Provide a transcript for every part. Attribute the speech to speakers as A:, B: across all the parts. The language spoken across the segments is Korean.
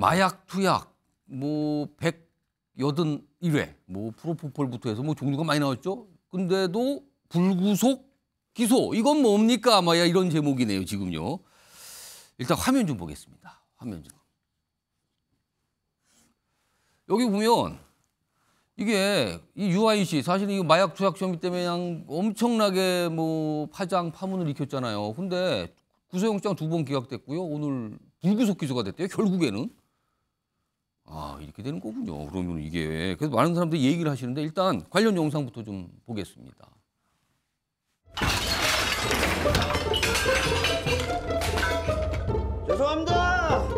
A: 마약 투약 뭐 181회 뭐 프로포폴부터 해서 뭐 종류가 많이 나왔죠. 근데도 불구속 기소. 이건 뭡니까? 마야 이런 제목이네요, 지금요. 일단 화면 좀 보겠습니다. 화면 좀. 여기 보면 이게 이 UIC 사실 이 마약 투약 혐의 때문에 그냥 엄청나게 뭐 파장파문을 일으켰잖아요. 근데 구속영장 2번 기각됐고요. 오늘 불구속 기소가 됐대요. 결국에는. 아, 이렇게 되는 거군요. 그러면 이게. 그래서 많은 사람들이 얘기를 하시는데 일단 관련 영상부터 좀 보겠습니다.
B: 죄송합니다.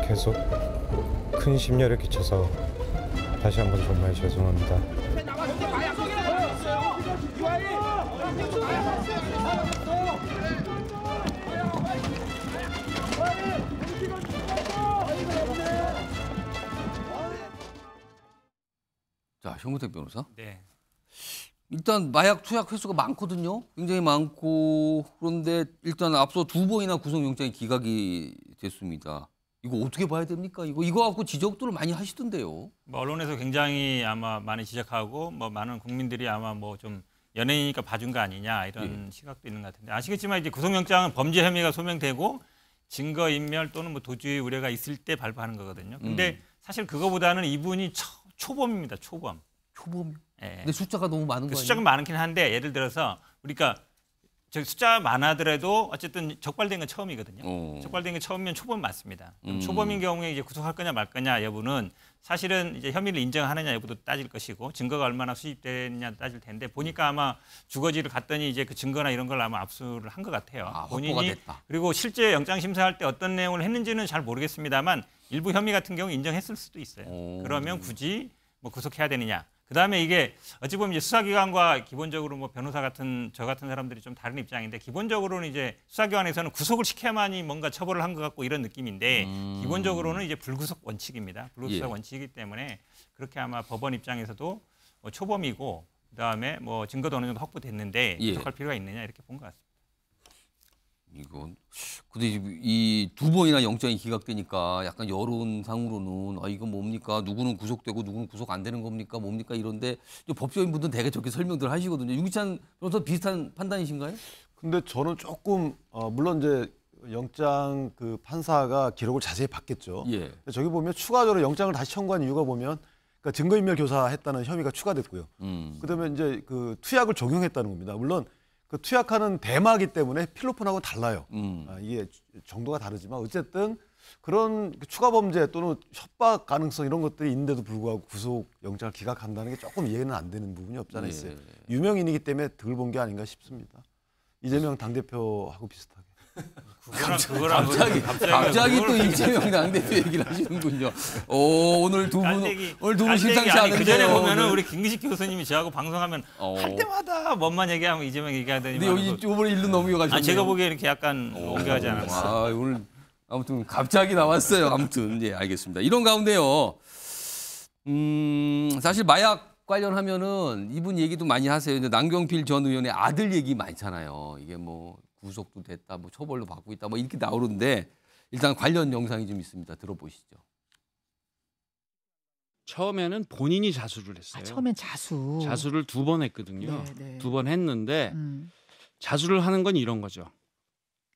C: 계속 큰 심려를 끼쳐서 다시 한번 정말 죄송합니다.
A: 자, 현무택 변호사.
D: 네.
A: 일단 마약 투약 횟수가 많거든요. 굉장히 많고 그런데 일단 앞서 2번이나 구속영장이 기각이 됐습니다. 이거 어떻게 봐야 됩니까? 이거 갖고 지적들을 많이 하시던데요.
D: 뭐 언론에서 굉장히 아마 많이 지적하고 뭐 많은 국민들이 아마 뭐 좀 연예인이니까 봐준 거 아니냐 이런 시각도 있는 것 같은데 아시겠지만 이제 구속영장은 범죄 혐의가 소명되고 증거 인멸 또는 뭐 도주의 우려가 있을 때 발부하는 거거든요. 근데 사실 그거보다는 이분이 초범입니다. 초범.
A: 초범.
D: 예.
A: 근데 숫자가 너무 많은 거예요.
D: 숫자가 많긴 한데 예를 들어서 우리가 숫자 많아더라도 어쨌든 적발된 건 처음이거든요. 적발된 건 처음이면 초범 맞습니다. 그럼 초범인 경우에 이제 구속할 거냐 말 거냐 여부는 사실은 이제 혐의를 인정하느냐 여부도 따질 것이고 증거가 얼마나 수집됐냐 따질 텐데 보니까 아마 주거지를 갔더니 이제 그 증거나 이런 걸 아마 압수를 한 것 같아요.
A: 아,
D: 본인이
A: 됐다.
D: 그리고 실제 영장 심사할 때 어떤 내용을 했는지는 잘 모르겠습니다만 일부 혐의 같은 경우 인정했을 수도 있어요. 그러면 굳이 뭐 구속해야 되느냐? 그다음에 이게 어찌 보면 이제 수사기관과 기본적으로 뭐 변호사 같은 저 같은 사람들이 좀 다른 입장인데 기본적으로는 이제 수사기관에서는 구속을 시켜야만이 뭔가 처벌을 한 것 같고 이런 느낌인데 기본적으로는 이제 불구속 원칙입니다. 불구속 원칙이기 때문에 그렇게 아마 법원 입장에서도 뭐 초범이고 그다음에 뭐 증거도 어느 정도 확보됐는데 구속할 필요가 있느냐 이렇게 본 것 같습니다.
A: 이건 근데 이 2번이나 영장이 기각되니까 약간 여론상으로는 아 이거 뭡니까 누구는 구속되고 누구는 구속 안 되는 겁니까 뭡니까 이런데 법조인분들은 대개 저렇게 설명들 하시거든요. 윤기찬 변호사 비슷한 판단이신가요?
B: 근데 저는 조금 물론 이제 영장 그 판사가 기록을 자세히 봤겠죠. 근데 저기 보면 추가적으로 영장을 다시 청구한 이유가 보면 그러니까 증거인멸 교사했다는 혐의가 추가됐고요. 그다음에 이제 그 투약을 적용했다는 겁니다. 물론 그 투약하는 대마이기 때문에 필로폰하고 달라요. 이게 정도가 다르지만 어쨌든 그런 추가 범죄 또는 협박 가능성 이런 것들이 있는데도 불구하고 구속 영장을 기각한다는 게 조금 이해는 안 되는 부분이 없지 않아 있어요. 유명인이기 때문에 덜 본 게 아닌가 싶습니다. 이재명 당대표하고 비슷하게.
A: 갑자기 또 이재명 당대표 얘기를 하시는군요. 오늘 두 분 심상치 않은데요.
D: 그 전에 보면은 우리 김기식 교수님이 저하고 방송하면 할 때마다 뭔만 얘기하면 이재명 얘기하더니.
A: 근데 여기 이번에 일로 넘겨가셨네요.
D: 제가 보기에 이렇게 약간 옮겨가지 않았어요.
A: 오늘 아무튼 갑자기 나왔어요. 아무튼 알겠습니다. 이런 가운데요. 사실 마약 관련하면은 이분 얘기도 많이 하세요. 이제 남경필 전 의원의 아들 얘기 많잖아요. 이게 뭐 구속도 됐다, 뭐 처벌도 받고 있다, 뭐 이렇게 나오는데 일단 관련 영상이 좀 있습니다. 들어보시죠.
E: 처음에는 본인이 자수를 했어요.
F: 처음엔 자수를
E: 2번 했거든요.
F: 네.
E: 2번 했는데 자수를 하는 건 이런 거죠.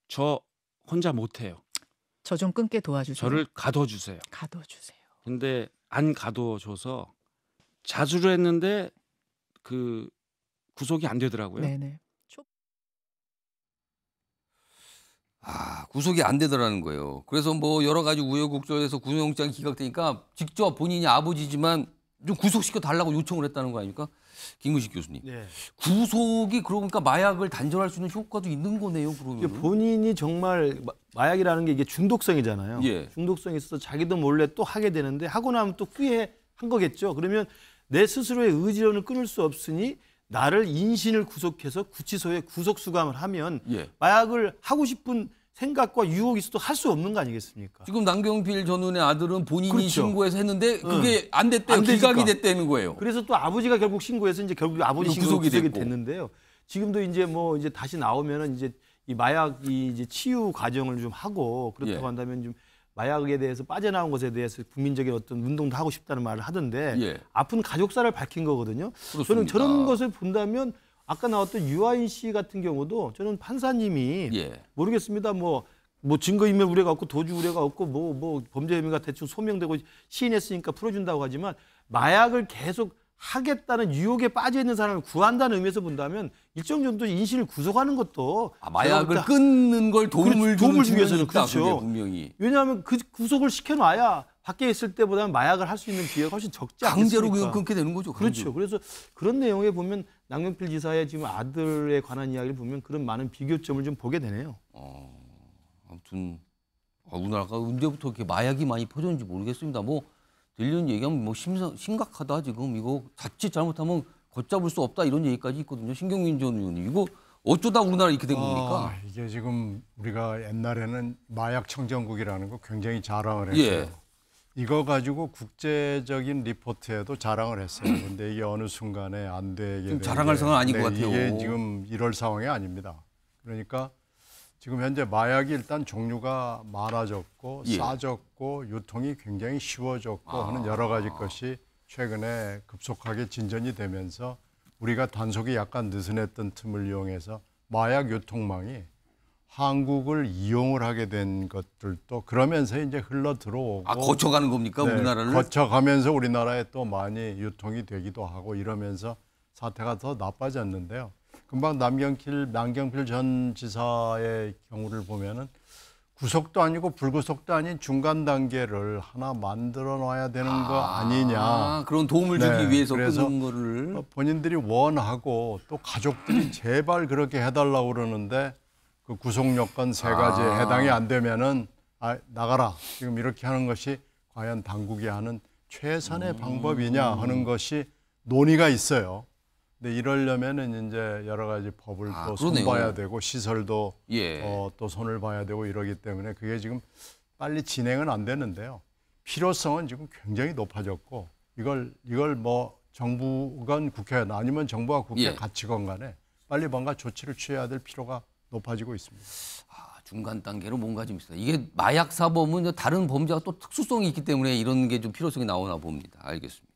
E: 저 혼자 못해요.
F: 저 좀 끊게 도와주세요.
E: 저를 가둬주세요. 근데 안 가둬줘서 자수를 했는데 그 구속이 안 되더라고요.
F: 네네.
A: 구속이 안 되더라는 거예요. 그래서 뭐 여러 가지 우여곡절해서 구속영장이 기각되니까 직접 본인이 아버지지만 좀 구속시켜 달라고 요청을 했다는 거 아닙니까? 김근식 교수님. 구속이 그러니까 마약을 단절할 수 있는 효과도 있는 거네요. 그러면
G: 본인이 정말 마약이라는 게 이게 중독성이잖아요. 중독성이 있어서 자기도 몰래 또 하게 되는데 하고 나면 또 후회한 거겠죠. 그러면 내 스스로의 의지론을 끊을 수 없으니 나를 인신을 구속해서 구치소에 구속 수감을 하면 마약을 하고 싶은 생각과 유혹이 있어도 할 수 없는 거 아니겠습니까?
A: 지금 남경필 전 의원의 아들은 본인이 신고해서 했는데 그게 안 됐대요. 기각이 됐다는 거예요.
G: 그래서 또 아버지가 결국 신고해서 이제 결국 아버지 신고로 구속이 됐는데요. 지금도 이제 뭐 이제 다시 나오면은 이제 이 마약이 이제 치유 과정을 좀 하고 그렇다고
A: 예.
G: 한다면 좀 마약에 대해서 빠져나온 것에 대해서 국민적인 어떤 운동도 하고 싶다는 말을 하던데
A: 예.
G: 아픈 가족사를 밝힌 거거든요.
A: 그렇습니다.
G: 저는 저런 것을 본다면 아까 나왔던 유아인 씨 같은 경우도 저는 판사님이
A: 예.
G: 모르겠습니다. 뭐 증거인멸 우려가 없고 도주 우려가 없고 뭐 범죄 혐의가 대충 소명되고 시인했으니까 풀어준다고 하지만 마약을 계속 하겠다는 유혹에 빠져 있는 사람을 구한다는 의미에서 본다면 일정 정도 인신을 구속하는 것도
A: 마약을 끊는 걸 도움을
G: 주기 위해서는
A: 있다,
G: 그렇죠.
A: 그게 분명히.
G: 왜냐하면 그 구속을 시켜놔야 밖에 있을 때보다는 마약을 할 수 있는 기회가 훨씬 적지 않습니까?
A: 강제로 끊게 되는 거죠.
G: 그렇죠. 그래서 그런 내용에 보면 남경필 지사의 지금 아들에 관한 이야기를 보면 그런 많은 비교점을 좀 보게 되네요.
A: 아무튼 우리나라가 언제부터 이렇게 마약이 많이 퍼졌는지 모르겠습니다. 뭐 들리는 얘기하면 뭐 심각하다 지금 이거 자칫 잘못하면 걷잡을 수 없다 이런 얘기까지 있거든요. 신경민 전 의원님 이거 어쩌다 우리나라 이렇게 된 겁니까?
H: 이게 지금 우리가 옛날에는 마약 청정국이라는 거 굉장히 자랑을 했어요.
A: 예.
H: 이거 가지고 국제적인 리포트에도 자랑을 했어요. 근데 이게 어느 순간에 안 되게
A: 좀 자랑할 상황은 아닌 것 같아요.
H: 이게 지금 이럴 상황이 아닙니다. 그러니까 지금 현재 마약이 일단 종류가 많아졌고
A: 예.
H: 싸졌고 유통이 굉장히 쉬워졌고 하는 여러 가지 것이 최근에 급속하게 진전이 되면서 우리가 단속이 약간 느슨했던 틈을 이용해서 마약 유통망이 한국을 이용을 하게 된 것들도 그러면서 이제 흘러 들어오고
A: 거쳐가는 겁니까 우리나라를?
H: 거쳐가면서 우리나라에 또 많이 유통이 되기도 하고 이러면서 사태가 더 나빠졌는데요. 금방 남경필 전 지사의 경우를 보면은 구속도 아니고 불구속도 아닌 중간 단계를 하나 만들어 놔야 되는 거 아니냐.
A: 그런 도움을 주기 위해서
H: 그래서
A: 끊는 거를.
H: 본인들이 원하고 또 가족들이 제발 그렇게 해달라고 그러는데 그 구속 요건 3가지에 해당이 안 되면은 나가라. 지금 이렇게 하는 것이 과연 당국이 하는 최선의 방법이냐 하는 것이 논의가 있어요. 근데 이러려면은 이제 여러 가지 법을 또 손봐야 되고 시설도 또 손을 봐야 되고 이러기 때문에 그게 지금 빨리 진행은 안 되는데요. 필요성은 지금 굉장히 높아졌고 이걸 뭐 정부건 국회나 아니면 정부와 국회 같이건 간에 빨리 뭔가 조치를 취해야 될 필요가 높아지고 있습니다.
A: 중간 단계로 뭔가 좀 있어요. 이게 마약 사범은 다른 범죄가 또 특수성이 있기 때문에 이런 게 좀 필요성이 나오나 봅니다. 알겠습니다.